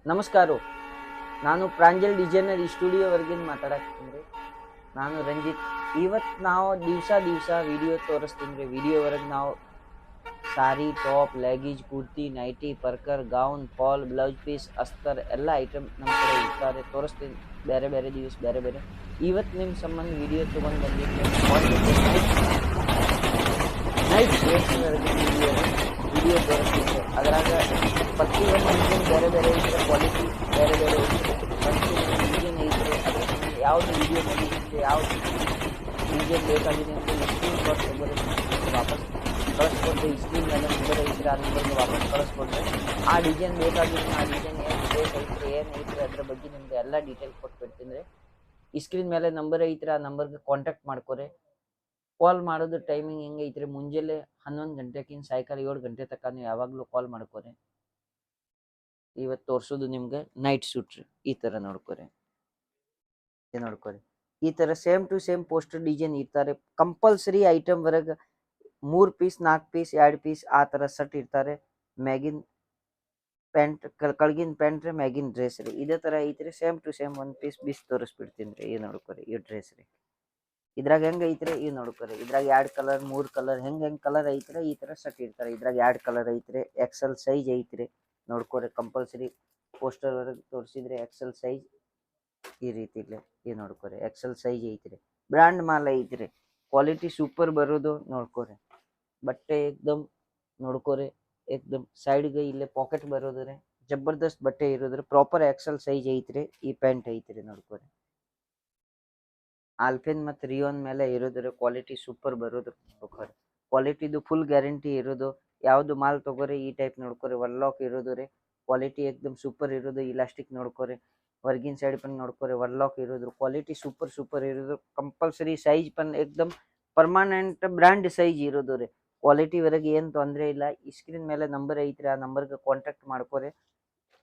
ನಮಸ್ಕಾರ, ನಾನು ಪ್ರಾಂಜಲ್ ಡಿಸೈನರ್ ಸ್ಟುಡಿಯೋವರೆಗಿಂದ ಮಾತಾಡತ್ತೀನಿ ರೀ. ನಾನು ರಂಜಿತ್. ಇವತ್ತು ನಾವು ದಿವಸ ವಿಡಿಯೋ ತೋರಿಸ್ತೀನಿ ರೀ. ವಿಡಿಯೋವರೆಗೆ ನಾವು sari, top, leggings, kurti, nighty, ಪರ್ಕರ್, ಗೌನ್, ಫಾಲ್, ಬ್ಲೌಸ್ ಪೀಸ್, ಅಸ್ತರ್ ಎಲ್ಲ ಐಟಮ್ ನಮ್ಮ ಕಡೆ ಇರ್ತಾರೆ. ತೋರಿಸ್ತೀನಿ ಬೇರೆ ಬೇರೆ ದಿವಸ ಬೇರೆ ಬೇರೆ. ಇವತ್ತು ನಿಮ್ಮ ಸಂಬಂಧ ವಿಡಿಯೋ ತೊಗೊಂಡು ಬಂದಿದ್ದೀನಿ. ನೈಟ್ ಡ್ರೆಸ್ವರೆಗೆ ವಿಡಿಯೋ ತೋರಿಸ್ತೀನಿ. ಅದರಾಗ ಪ್ರತಿಯೊಂದು ಬೇರೆ ಬೇರೆ ಇದ್ರೆ ಕ್ವಾಲಿಟಿ ಬೇರೆ ಬೇರೆ ಇರುತ್ತೆ. ಡಿಸೈನ್ ಐತೆ, ಯಾವುದು ವಿಡಿಯೋ ಮಾಡಿದ್ರೆ ಯಾವುದು ಡಿಸೈನ್ ಬೇಕಾಗಿದೆ ಅಂತ ಸ್ಕ್ರೀನ್ ಶಾಟ್ ತೆಗೆದು ವಾಪಸ್ ಕಳಿಸ್ಕೊಡ್ರೆ, ಈ ಸ್ಕ್ರೀನ್ ಮೇಲೆ ನಂಬರ್ ಐತ್ರೆ ಆ ನಂಬರ್ಗೆ ವಾಪಸ್ ಕಳಿಸ್ಕೊಡ್ರೆ ಆ ಡಿಸೈನ್ ಬೇಕಾಗಿತ್ತು, ಆ ಡಿಸೈನ್ ಏನು ಬೇಕೈತ್ರಿ ಏನೈತ್ರಿ ಅದ್ರ ಬಗ್ಗೆ ನಿಮ್ಗೆ ಎಲ್ಲ ಡೀಟೇಲ್ ಕೊಟ್ಬಿಡ್ತೀನಿ ರೀ. ಈ ಸ್ಕ್ರೀನ್ ಮೇಲೆ ನಂಬರ್ ಐತ್ರಿ, ಆ ನಂಬರ್ಗೆ ಕಾಂಟ್ಯಾಕ್ಟ್ ಮಾಡ್ಕೊರಿ. ಕಾಲ್ ಮಾಡೋದು ಟೈಮಿಂಗ್ ಹೆಂಗೈತ್ರಿ, ಮುಂಜಾನೆ 11 ಗಂಟೆಗಿಂತ ಸಾಯಂಕಾಲ 7 ಗಂಟೆ ತನಕ ನೀವು ಯಾವಾಗಲೂ ಕಾಲ್ ಮಾಡ್ಕೊರಿ. ಇವತ್ತು ತೋರಿಸೋದು ನಿಮ್ಗೆ ನೈಟ್ ಸೂಟ್ ರೀ. ಈ ಥರ ನೋಡ್ಕೊರಿ, ಈ ಥರ same to same poster design ಇರ್ತಾರೆ. ಕಂಪಲ್ಸರಿ ಐಟಮ್ ವರೆಗೆ 3 ಪೀಸ್ 4 ಪೀಸ್ 2 ಪೀಸ್ ಆ ಥರ ಸೆಟ್ ಇರ್ತಾರೆ. ಮ್ಯಾಗಿನ್ ಪ್ಯಾಂಟ್, ಕಳ್ಗಿನ ಪ್ಯಾಂಟ್ ರೀ, ಮ್ಯಾಗಿನ್ ಡ್ರೆಸ್ ರೀ. ಇದೇ ಥರ ಐತ್ರಿ. ಸೇಮ್ ಟು ಸೇಮ್ 1 ಪೀಸ್ ತೋರಿಸ್ಬಿಡ್ತೀನಿ ರೀ. ಈ ನೋಡ್ಕೊರಿ, ಈ ಡ್ರೆಸ್ ರೀ. ಇದ್ರಾಗ ಹೆಂಗೆ ಐತ್ರಿ, ಈ ನೋಡ್ಕೊರಿ. ಇದ್ರಾಗ 2 ಕಲರ್ 3 ಕಲರ್ ಹೆಂಗೆ ಕಲರ್ ಐತ್ರಿ, ಈ ಥರ ಸೆಟ್ ಇರ್ತಾರೆ. ಇದ್ರಾಗ 2 ಕಲರ್ ಐತ್ರಿ. ಎಕ್ಸೆಲ್ ಸೈಜ್ ಐತ್ರಿ. ನೋಡ್ಕೊರಿ, ಕಂಪಲ್ಸರಿ ಪೋಸ್ಟರ್ ವರೆಗೆ ತೋರಿಸಿದ್ರೆ ಎಕ್ಸೆಲ್ ಸೈಜ್ ಈ ರೀತಿ ಇಲ್ಲ. ಈ ನೋಡ್ಕೊರಿ, ಎಕ್ಸೆಲ್ ಸೈಜ್ ಐತ್ರಿ. ಬ್ರ್ಯಾಂಡ್ ಮಾಲ್ ಐತ್ರಿ. ಕ್ವಾಲಿಟಿ ಸೂಪರ್ ಬರೋದು ನೋಡ್ಕೊರಿ. ಬಟ್ಟೆ ಏಕ್ದಮ್ ನೋಡ್ಕೊರಿ, ಏಕ್ದಮ್ ಸೈಡ್ಗೆ ಇಲ್ಲೇ ಪಾಕೆಟ್ ಬರೋದ್ರಿ. ಜಬರ್ದಸ್ತ್ ಬಟ್ಟೆ ಇರೋದ್ರಿ. ಪ್ರಾಪರ್ ಎಕ್ಸೆಲ್ ಸೈಜ್ ಐತ್ರಿ. ಈ ಪ್ಯಾಂಟ್ ಐತ್ರಿ ನೋಡ್ಕೊರಿ. ಆಲ್ಫಿನ್ ಮತ್ತು ರಿಯೋನ್ ಮೇಲೆ ಇರೋದ್ರ ಕ್ವಾಲಿಟಿ ಸೂಪರ್ ಬರೋದು ನೋಡ್ಕೊರಿ. ಕ್ವಾಲಿಟಿದು ಫುಲ್ ಗ್ಯಾರಂಟಿ ಇರೋದು. ಯಾವುದು ಮಾಲ್ ತಗೋರಿ ಈ ಟೈಪ್ ನೋಡ್ಕೊರಿ. ವರ್ಲಾಕ್ ಇರೋದು ರೀ. ಕ್ವಾಲಿಟಿ ಏಕ್ದಮ್ ಸೂಪರ್ ಇರೋದು. ಇಲಾಸ್ಟಿಕ್ ನೋಡ್ಕೊರಿ. ವರ್ಗಿನ್ ಸೈಡ್ ಪನ್ ನೋಡ್ಕೊರಿ. ವರ್ಲಾಕ್ ಇರೋದು. ಕ್ವಾಲಿಟಿ ಸೂಪರ್ ಇರೋದು. ಕಂಪಲ್ಸರಿ ಸೈಜ್ ಪನ್ ಏಕ್ದಮ್ ಪರ್ಮನೆಂಟ್ ಬ್ರ್ಯಾಂಡ್ ಸೈಜ್ ಇರೋದು ರೀ. ಕ್ವಾಲಿಟಿ ವರೆಗೆ ಏನು ತೊಂದರೆ ಇಲ್ಲ. ಈ ಸ್ಕ್ರೀನ್ ಮೇಲೆ ನಂಬರ್ ಐತ್ರಿ, ಆ ನಂಬರ್ಗೆ ಕಾಂಟ್ಯಾಕ್ಟ್ ಮಾಡ್ಕೊರಿ.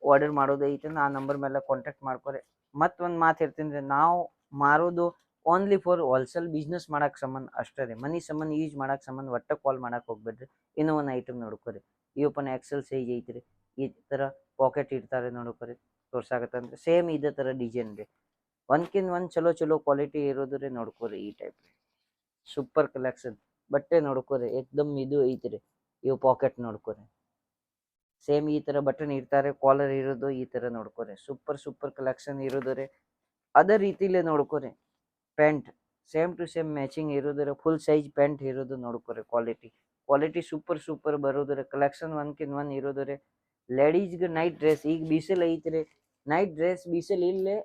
ಆರ್ಡರ್ ಮಾಡೋದು ಐತೆ ಆ ನಂಬರ್ ಮೇಲೆ ಕಾಂಟ್ಯಾಕ್ಟ್ ಮಾಡ್ಕೊರಿ. ಮತ್ತೊಂದು ಮಾತು ಹೇಳ್ತೀನಿ ರೀ, ನಾವು ಮಾರೋದು ಓನ್ಲಿ ಫಾರ್ ಹೋಲ್ಸೇಲ್ ಬಿಸ್ನೆಸ್ ಮಾಡಕ್ಕೆ ಸಂಬಂಧ ಅಷ್ಟೇ ರೀ. ಮನಿ ಸಂಬಂಧ ಯೂಸ್ ಮಾಡಕ್ಕೆ ಸಂಬಂಧ ಒಟ್ಟ ಕಾಲ್ ಮಾಡಕ್ಕೆ ಹೋಗ್ಬೇಡ್ರಿ. ಇನ್ನೂ ಒಂದು ಐಟಮ್ ನೋಡ್ಕೊರಿ. ಈ ಓಪನ್ ಎಕ್ಸೆಲ್ ಸೈಜ್ ಐತ್ರಿ. ಈ ಥರ ಪಾಕೆಟ್ ಇರ್ತಾರೆ ನೋಡ್ಕೊರಿ. ತೋರ್ಸಾಕತ್ತಂದ್ರೆ ಸೇಮ್ ಇದೇ ಥರ ಡಿಸೈನ್ ರೀ. ಒಂದ್ಕಿಂತ ಒಂದು ಚಲೋ ಕ್ವಾಲಿಟಿ ಇರೋದು ರೀ. ನೋಡ್ಕೊರಿ ಈ ಟೈಪ್ ರೀ. ಸೂಪರ್ ಕಲೆಕ್ಷನ್ ಬಟ್ಟೆ ನೋಡ್ಕೊರಿ. ಏಕ್ದಮ್ ಇದು ಐತ್ರಿ. ಇವು ಪಾಕೆಟ್ ನೋಡ್ಕೊರಿ. ಸೇಮ್ ಈ ಥರ ಬಟನ್ ಇರ್ತಾರೆ. ಕಾಲರ್ ಇರೋದು ಈ ಥರ ನೋಡ್ಕೊರಿ. ಸೂಪರ್ ಕಲೆಕ್ಷನ್ ಇರೋದು ರೀ. ಅದೇ ರೀತಿಲೇ ನೋಡ್ಕೊರಿ. Pant same to same matching ಇರೋದ್ರ ಫುಲ್ ಸೈಜ್ ಪ್ಯಾಂಟ್ ಇರೋದು ನೋಡ್ಕೊರಿ. ಕ್ವಾಲಿಟಿ ಸೂಪರ್ ಬರೋದ್ರ ಕಲೆಕ್ಷನ್ ಒಂದ್ಕಿಂತ ಒಂದು ಇರೋದ್ರಿ. ಲೇಡೀಸ್ಗೆ ನೈಟ್ ಡ್ರೆಸ್ ಈಗ ಬಿಸಿಲು ಐತ್ರಿ. ನೈಟ್ ಡ್ರೆಸ್ ಬಿಸಿಲು ಇಲ್ಲೇ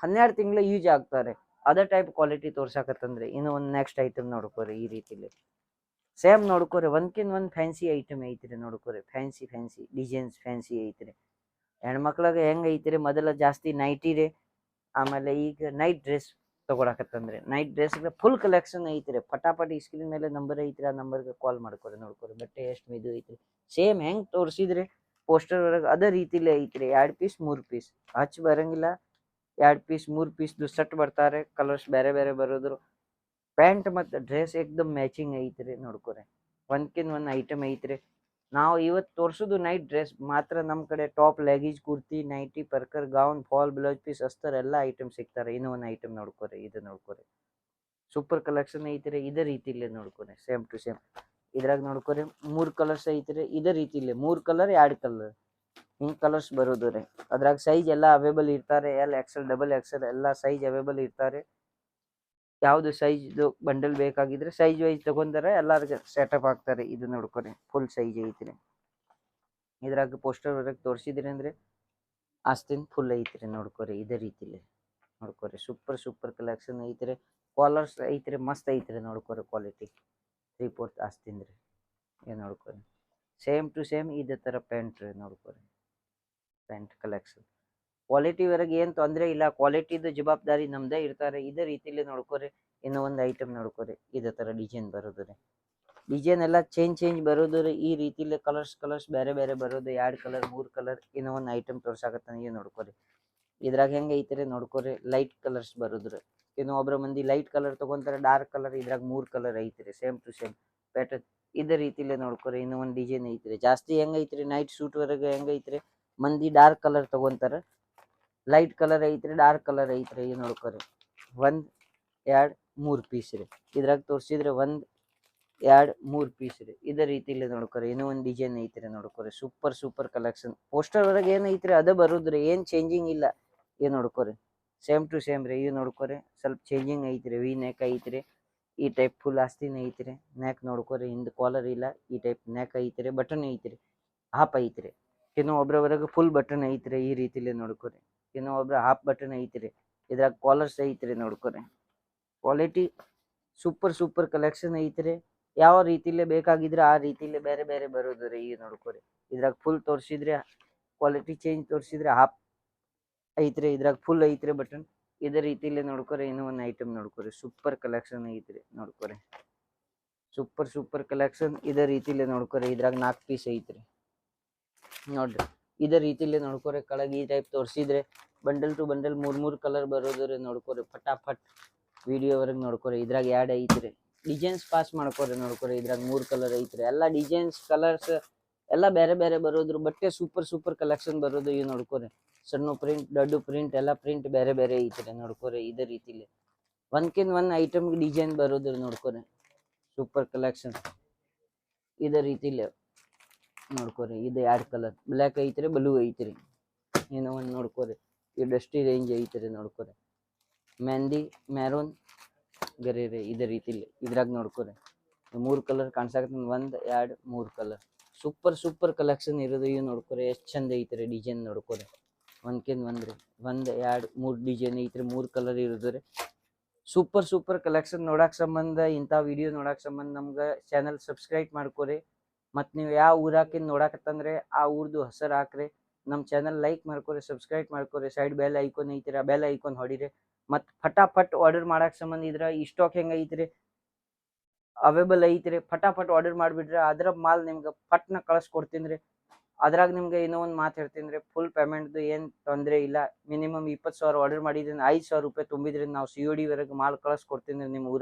12 ತಿಂಗಳು ಯೂಸ್ ಆಗ್ತಾರೆ. ಅದೇ ಟೈಪ್ ಕ್ವಾಲಿಟಿ ತೋರ್ಸಾಕತ್ತಂದ್ರೆ ಇನ್ನು ಒಂದು ನೆಕ್ಸ್ಟ್ ಐಟಮ್ ನೋಡ್ಕೊರಿ. ಈ ರೀತಿಲಿ ಸೇಮ್ ನೋಡ್ಕೊರಿ. ಒಂದ್ಕಿಂತ ಒಂದು ಫ್ಯಾನ್ಸಿ ಐಟಮ್ ಐತ್ರಿ. ನೋಡ್ಕೊರಿ, ಫ್ಯಾನ್ಸಿ ಡಿಸೈನ್ಸ್ ಫ್ಯಾನ್ಸಿ ಐತ್ರಿ. ಹೆಣ್ಮಕ್ಳಿಗೆ ಹೆಂಗೆ ಐತ್ರಿ, ಮೊದಲ ಜಾಸ್ತಿ ನೈಟಿ ರೀ. ಆಮೇಲೆ ಈಗ ನೈಟ್ ಡ್ರೆಸ್ ತಗೊಳಕತ್ತಂದ್ರೆ ನೈಟ್ ಡ್ರೆಸ್ಗೆ ಫುಲ್ ಕಲೆಕ್ಷನ್ ಐತ್ರಿ. ಫಟಾಫಟಿ ಸ್ಕ್ರೀನ್ ಮೇಲೆ ನಂಬರ್ ಐತ್ರಿ, ಆ ನಂಬರ್ಗೆ ಕಾಲ್ ಮಾಡ್ಕೊರಿ. ನೋಡ್ಕೊರಿ ಬಟ್ಟೆ ಎಷ್ಟು ಮಿದು ಐತ್ರಿ. ಸೇಮ್ ಹೆಂಗೆ ತೋರಿಸಿದ್ರಿ ಪೋಸ್ಟರ್ ಒಳಗೆ ಅದೇ ರೀತಿಲೇ ಐತ್ರಿ. 2 ಪೀಸ್ 3 ಪೀಸ್ ಹಚ್ಚಿ ಬರಂಗಿಲ್ಲ. 2 ಪೀಸ್ 3 ಪೀಸ್ದು ಸೆಟ್ ಬರ್ತಾರೆ. ಕಲರ್ಸ್ ಬೇರೆ ಬೇರೆ ಬರೋದ್ರು. ಪ್ಯಾಂಟ್ ಮತ್ತು ಡ್ರೆಸ್ ಏಕ್ದಮ್ ಮ್ಯಾಚಿಂಗ್ ಐತ್ರಿ. ನೋಡ್ಕೊರಿ, ಒಂದ್ಕಿಂತ ಒಂದು ಐಟಮ್ ಐತ್ರಿ. ನಾವು ಇವತ್ತು ತೋರಿಸೋದು ನೈಟ್ ಡ್ರೆಸ್ ಮಾತ್ರ. ನಮ್ಮ ಕಡೆ ಟಾಪ್, ಲೆಗೀಜ್, ಕುರ್ತಿ, ನೈಟಿ, ಪರ್ಕರ್, ಗೌನ್, ಫಾಲ್, ಬ್ಲೌಸ್ ಪೀಸ್, ಅಸ್ತರ್ ಎಲ್ಲ ಐಟಮ್ ಸಿಗ್ತಾರೆ. ಇನ್ನೂ ಒಂದು ಐಟಮ್ ನೋಡ್ಕೊರಿ. ಇದು ನೋಡ್ಕೊರಿ, ಸೂಪರ್ ಕಲೆಕ್ಷನ್ ಐತ್ರಿ. ಇದೇ ರೀತಿಲೇ ನೋಡ್ಕೊರಿ. ಸೇಮ್ ಟು ಸೇಮ್ ಇದ್ರಾಗ ನೋಡ್ಕೊರಿ. 3 ಕಲರ್ಸ್ ಐತ್ರಿ. ಇದೇ ರೀತಿಲೇ 3 ಕಲರ್ 2 ಕಲರ್ ಹಿಂಗೆ ಕಲರ್ಸ್ ಬರೋದು ರೀ. ಅದ್ರಾಗ ಸೈಜ್ ಎಲ್ಲ ಅವೈಬಲ್ ಇರ್ತಾರೆ. ಎಲ್ ಎಕ್ಸೆಲ್ ಡಬಲ್ ಎಕ್ಸೆಲ್ ಎಲ್ಲ ಸೈಜ್ ಅವೈಬಲ್ ಇರ್ತಾರೆ. ಯಾವುದು ಸೈಜ್ದು ಬಂಡಲ್ ಬೇಕಾಗಿದ್ರೆ ಸೈಜ್ ವೈಸ್ ತಗೊಂಡಾರೆ ಎಲ್ಲರಿಗೆ ಸೆಟಪ್ ಆಗ್ತಾರೆ. ಇದು ನೋಡ್ಕೊರಿ, ಫುಲ್ ಸೈಜ್ ಐತ್ರಿ. ಇದ್ರಾಗ ಪೋಸ್ಟರ್ ವರೆಗೆ ತೋರಿಸಿದ್ರಿ ಅಂದ್ರೆ ಆಸ್ತಿನ್ ಫುಲ್ ಐತ್ರಿ. ನೋಡ್ಕೊರಿ ಇದೇ ರೀತಿಲಿ ನೋಡ್ಕೊರಿ. ಸೂಪರ್ ಕಲೆಕ್ಷನ್ ಐತ್ರಿ. ಕಾಲರ್ಸ್ ಐತ್ರಿ, ಮಸ್ತ್ ಐತ್ರಿ. ನೋಡ್ಕೊರಿ ಕ್ವಾಲಿಟಿ 3/4 ಆಸ್ತಿನ್ ರೀ. ಏನು ನೋಡ್ಕೊರಿ. ಸೇಮ್ ಟು ಸೇಮ್ ಇದೇ ತರ ಪ್ಯಾಂಟ್ ರೀ ನೋಡ್ಕೊರಿ. ಪ್ಯಾಂಟ್ ಕಲೆಕ್ಷನ್ ಕ್ವಾಲಿಟಿ ವರೆಗೆ ಏನ್ ತೊಂದ್ರೆ ಇಲ್ಲ, ಕ್ವಾಲಿಟಿದು ಜವಾಬ್ದಾರಿ ನಮ್ದೇ ಇರ್ತಾರೆ. ಇದೇ ರೀತಿಲಿ ನೋಡ್ಕೊರಿ. ಇನ್ನೂ ಒಂದು ಐಟಮ್ ನೋಡ್ಕೊರಿ, ಇದೇ ತರ ಡಿಸೈನ್ ಬರೋದು ರೀ. ಡಿಸೈನ್ ಎಲ್ಲ ಚೇಂಜ್ ಬರೋದು ರೀ. ಈ ರೀತಿಲಿ ಕಲರ್ಸ್ ಬೇರೆ ಬೇರೆ ಬರೋದು, 2 ಕಲರ್ 3 ಕಲರ್. ಇನ್ನೂ ಒಂದು ಐಟಮ್ ತೋರ್ಸಾಕತ್ತಾನ ನೋಡ್ಕೊರಿ. ಇದ್ರಾಗ ಹೆಂಗ ಐತ್ರಿ ನೋಡ್ಕೊರಿ, ಲೈಟ್ ಕಲರ್ಸ್ ಬರೋದ್ರಿ. ಇನ್ನು ಒಬ್ರ ಮಂದಿ ಲೈಟ್ ಕಲರ್ ತಗೊಂತಾರೆ, ಡಾರ್ಕ್ ಕಲರ್. ಇದ್ರಾಗ 3 ಕಲರ್ ಐತ್ರಿ, ಸೇಮ್ ಟು ಸೇಮ್ ಪ್ಯಾಟರ್ನ್. ಇದೇ ರೀತಿಲಿ ನೋಡ್ಕೊರಿ. ಇನ್ನೂ ಒಂದು ಡಿಸೈನ್ ಐತ್ರಿ. ಜಾಸ್ತಿ ಹೆಂಗ ಐತ್ರಿ, ನೈಟ್ ಸೂಟ್ ವರೆಗೆ ಹೆಂಗ ಐತ್ರಿ, ಮಂದಿ ಡಾರ್ಕ್ ಕಲರ್ ತಗೊಂತಾರ. ಲೈಟ್ ಕಲರ್ ಐತ್ರಿ, ಡಾರ್ಕ್ ಕಲರ್ ಐತ್ರಿ. ಇದು ನೋಡ್ಕೊರಿ, 1 2 3 ಪೀಸ್ ರೀ. ಇದ್ರಾಗ ತೋರಿಸಿದ್ರೆ 1 2 3 ಪೀಸ್ ರೀ. ಇದೇ ರೀತಿಲಿ ನೋಡ್ಕೊರಿ. ಇನ್ನೂ ಒಂದು ಡಿಸೈನ್ ಐತ್ರಿ ನೋಡ್ಕೊರಿ. Super collection. ಪೋಸ್ಟರ್ ವರೆಗೆ ಏನ್ ಐತ್ರಿ ಅದೇ ಬರುದ್ರಿ, ಏನ್ ಚೇಂಜಿಂಗ್ ಇಲ್ಲ. ಇದು ನೋಡ್ಕೊರಿ, ಸೇಮ್ ಟು ಸೇಮ್ ರೀ. ಇದು ನೋಡ್ಕೊರಿ, ಸ್ವಲ್ಪ ಚೇಂಜಿಂಗ್ ಐತ್ರಿ. ವಿ ನೆಕ್ ಐತ್ರಿ, ಈ ಟೈಪ್ ಫುಲ್ ಆಸ್ತಿನ ಐತ್ರಿ. ನೆಕ್ ನೋಡ್ಕೊರಿ, ಹಿಂದ್ ಕಾಲರ್ ಇಲ್ಲ, ಈ ಟೈಪ್ ನೆಕ್ ಐತ್ರಿ. ಬಟನ್ ಐತ್ರಿ, ಹಾಫ್ ಐತ್ರಿ. ಇನ್ನು ಒಬ್ರವರೆಗೆ ಫುಲ್ ಬಟನ್ ಐತ್ರಿ. ಈ ರೀತಿಲಿ ನೋಡ್ಕೊರಿ. ಇನ್ನು ಒಬ್ರ ಹಾಫ್ ಬಟನ್ ಐತ್ರಿ. ಇದ್ರಾಗ ಕಾಲರ್ಸ್ ಐತ್ರಿ ನೋಡ್ಕೊರಿ. ಕ್ವಾಲಿಟಿ ಸೂಪರ್ ಕಲೆಕ್ಷನ್ ಐತ್ರಿ. ಯಾವ ರೀತಿಲಿ ಬೇಕಾಗಿದ್ರೆ ಆ ರೀತಿಲಿ ಬೇರೆ ಬೇರೆ ಬರೋದು ರೀ. ಈಗ ನೋಡ್ಕೊರಿ, ಇದ್ರಾಗ ಫುಲ್ ತೋರಿಸಿದ್ರೆ ಕ್ವಾಲಿಟಿ ಚೇಂಜ್ ತೋರಿಸಿದ್ರೆ ಹಾಫ್ ಐತ್ರಿ, ಇದ್ರಾಗ ಫುಲ್ ಐತ್ರಿ ಬಟನ್. ಇದೇ ರೀತಿಲಿ ನೋಡ್ಕೊರಿ. ಇನ್ನೂ ಒಂದು ಐಟಮ್ ನೋಡ್ಕೊರಿ, ಸೂಪರ್ ಕಲೆಕ್ಷನ್ ಐತ್ರಿ ನೋಡ್ಕೊರಿ. Super collection. ಇದೇ ರೀತಿಲಿ ನೋಡ್ಕೊರಿ. ಇದ್ರಾಗ 4 ಪೀಸ್ ಐತ್ರಿ ನೋಡ್ರಿ. ಇದೇ ರೀತಿಲಿ ನೋಡ್ಕೊರಿ. ಕೆಳಗೆ ಈ ಟೈಪ್ ತೋರಿಸಿದ್ರೆ ಬಂಡಲ್ ಟು ಬಂಡಲ್ 3 ಕಲರ್ ಬರೋದು ರೀ ನೋಡ್ಕೊರಿ. ಫಟಾಫಟ್ ವಿಡಿಯೋವರೆಗೆ ನೋಡ್ಕೊರಿ. ಇದ್ರಾಗ 2 ಐತ್ರಿ. ಡಿಸೈನ್ಸ್ ಪಾಸ್ ಮಾಡ್ಕೊರಿ ನೋಡ್ಕೊರಿ. ಇದ್ರಾಗ 3 ಕಲರ್ ಐತ್ರಿ. ಎಲ್ಲ ಡಿಸೈನ್ಸ್ ಕಲರ್ಸ್ ಎಲ್ಲ ಬೇರೆ ಬೇರೆ ಬರೋದ್ರು. ಬಟ್ಟೆ ಸೂಪರ್ ಕಲೆಕ್ಷನ್ ಬರೋದು. ಇವ್ ನೋಡ್ಕೊರಿ, ಸಣ್ಣ ಪ್ರಿಂಟ್ ದೊಡ್ಡ ಪ್ರಿಂಟ್ ಎಲ್ಲ ಪ್ರಿಂಟ್ ಬೇರೆ ಬೇರೆ ಐತ್ರಿ ನೋಡ್ಕೊರಿ. ಇದೇ ರೀತಿಲಿ ಒಂದ್ಕಿಂತ ಒಂದ್ ಐಟಮ್ ಡಿಸೈನ್ ಬರೋದ್ರಿ ನೋಡ್ಕೊರಿ. Super collection. ಇದೇ ರೀತಿಲಿ ನೋಡ್ಕೊರಿ. ಇದು 2 ಕಲರ್, ಬ್ಲ್ಯಾಕ್ ಐತ್ರಿ, ಬ್ಲೂ ಐತ್ರಿ. ಏನೋ ಒಂದು ನೋಡ್ಕೊರಿ. ಈ ಡಸ್ಟಿ ರೇಂಜ್ ಐತ್ರಿ ನೋಡ್ಕೊರಿ. ಮೆಹಂದಿ ಮೆರೂನ್ ಗರಿ ರೀ. ಇದೇ ರೀತಿಲಿ ಇದ್ರಾಗ ನೋಡ್ಕೊರಿ 3 ಕಲರ್ ಕಾಣ್ಸಾಕತ್ತ. 1 2 3 ಕಲರ್. ಸೂಪರ್ ಕಲೆಕ್ಷನ್ ಇರೋದು. ಇವ್ ನೋಡ್ಕೊರಿ, ಎಷ್ಟ್ ಚಂದ ಐತ್ರಿ ಡಿಸೈನ್ ನೋಡ್ಕೊರಿ. ಒಂದ್ಕಿಂತ ಒಂದ್ರಿ, 1 2 3 ಡಿಸೈನ್ ಐತ್ರಿ. 3 ಕಲರ್ ಇರೋದು ರೀ. ಸೂಪರ್ ಕಲೆಕ್ಷನ್ ನೋಡಕ್ ಸಂಬಂಧ, ಇಂಥ ವಿಡಿಯೋ ನೋಡಕ್ ಸಂಬಂಧ ನಮ್ಗ ಚಾನಲ್ ಸಬ್ಸ್ಕ್ರೈಬ್ ಮಾಡ್ಕೊರಿ. ಮತ್ ನೀವು ಯಾವ ಊರಾಕಿಂದ ನೋಡಕತ್ತಂದ್ರೆ ಆ ಊರ್ದು ಹೆಸರು ಹಾಕ್ರಿ. ನಮ್ಮ ಚಾನಲ್ ಲೈಕ್ ಮಾಡ್ಕೊರಿ, ಸಬ್ಸ್ಕ್ರೈಬ್ ಮಾಡ್ಕೊರಿ. ಸೈಡ್ ಬೆಲ್ ಐಕಾನ್ ಐತ್ರಿ, ಆ ಬೆಲ್ ಐಕಾನ್ ಹೊಡಿರಿ. ಮತ್ ಫಟಾಫಟ್ ಆರ್ಡರ್ ಮಾಡಕ್ ಸಂಬಂಧ ಇದ್ರ ಈ ಸ್ಟಾಕ್ ಹೆಂಗ ಐತ್ರಿ, ಅವೈಲೇಬಲ್ ಐತ್ರಿ. ಫಟಾಫಟ್ ಆರ್ಡರ್ ಮಾಡ್ಬಿಡ್ರಿ. ಅದ್ರ ಮಾಲ್ ನಿಮ್ಗೆ ಪಟ್ನ ಕಳ್ಸ್ಕೊಡ್ತೀನಿ. ಅದ್ರಾಗ ನಿಮ್ಗೆ ಇನ್ನೂ ಒಂದು ಮಾತು ಹೇಳ್ತೀನಿ, ಫುಲ್ ಪೇಮೆಂಟ್ದು ಏನು ತೊಂದರೆ ಇಲ್ಲ. ಮಿನಿಮಮ್ 20,000 ಆರ್ಡರ್ ಮಾಡಿದ್ರೆ 5,000 ರೂಪಾಯಿ ತುಂಬಿದ್ರೆ ನಾವು COD ವರೆಗೆ ಮಾಲ್ ಕಳ್ಸ್ಕೊಡ್ತೀನಿ. ನಿಮ್ಮ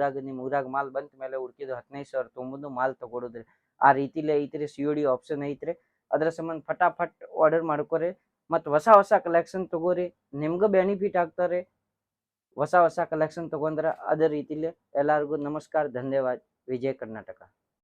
ಊರಾಗ ಮಾಲ್ ಬಂತ ಮೇಲೆ ಉಳ್ಕಿದ್ದು 15,000 ತುಂಬುದು ಮಾಲ್ ತಗೊಳೋದ್ರಿ. ಆ ರೀತಿಲೇ ಐತ್ರಿ. COD ಆಪ್ಷನ್ ಐತ್ರಿ. ಅದ್ರ ಸಂಬಂಧ ಫಟಾಫಟ್ ಆರ್ಡರ್ ಮಾಡ್ಕೊರಿ. ಮತ್ತು ಹೊಸ ಕಲೆಕ್ಷನ್ ತಗೋರಿ, ನಿಮ್ಗೆ ಬೆನಿಫಿಟ್ ಆಗ್ತಾರೆ. ಹೊಸ ಕಲೆಕ್ಷನ್ ತಗೊಂಡ್ರ. ಅದೇ ರೀತಿಲಿ ಎಲ್ಲರಿಗೂ ನಮಸ್ಕಾರ, ಧನ್ಯವಾದ. ವಿಜಯ ಕರ್ನಾಟಕ.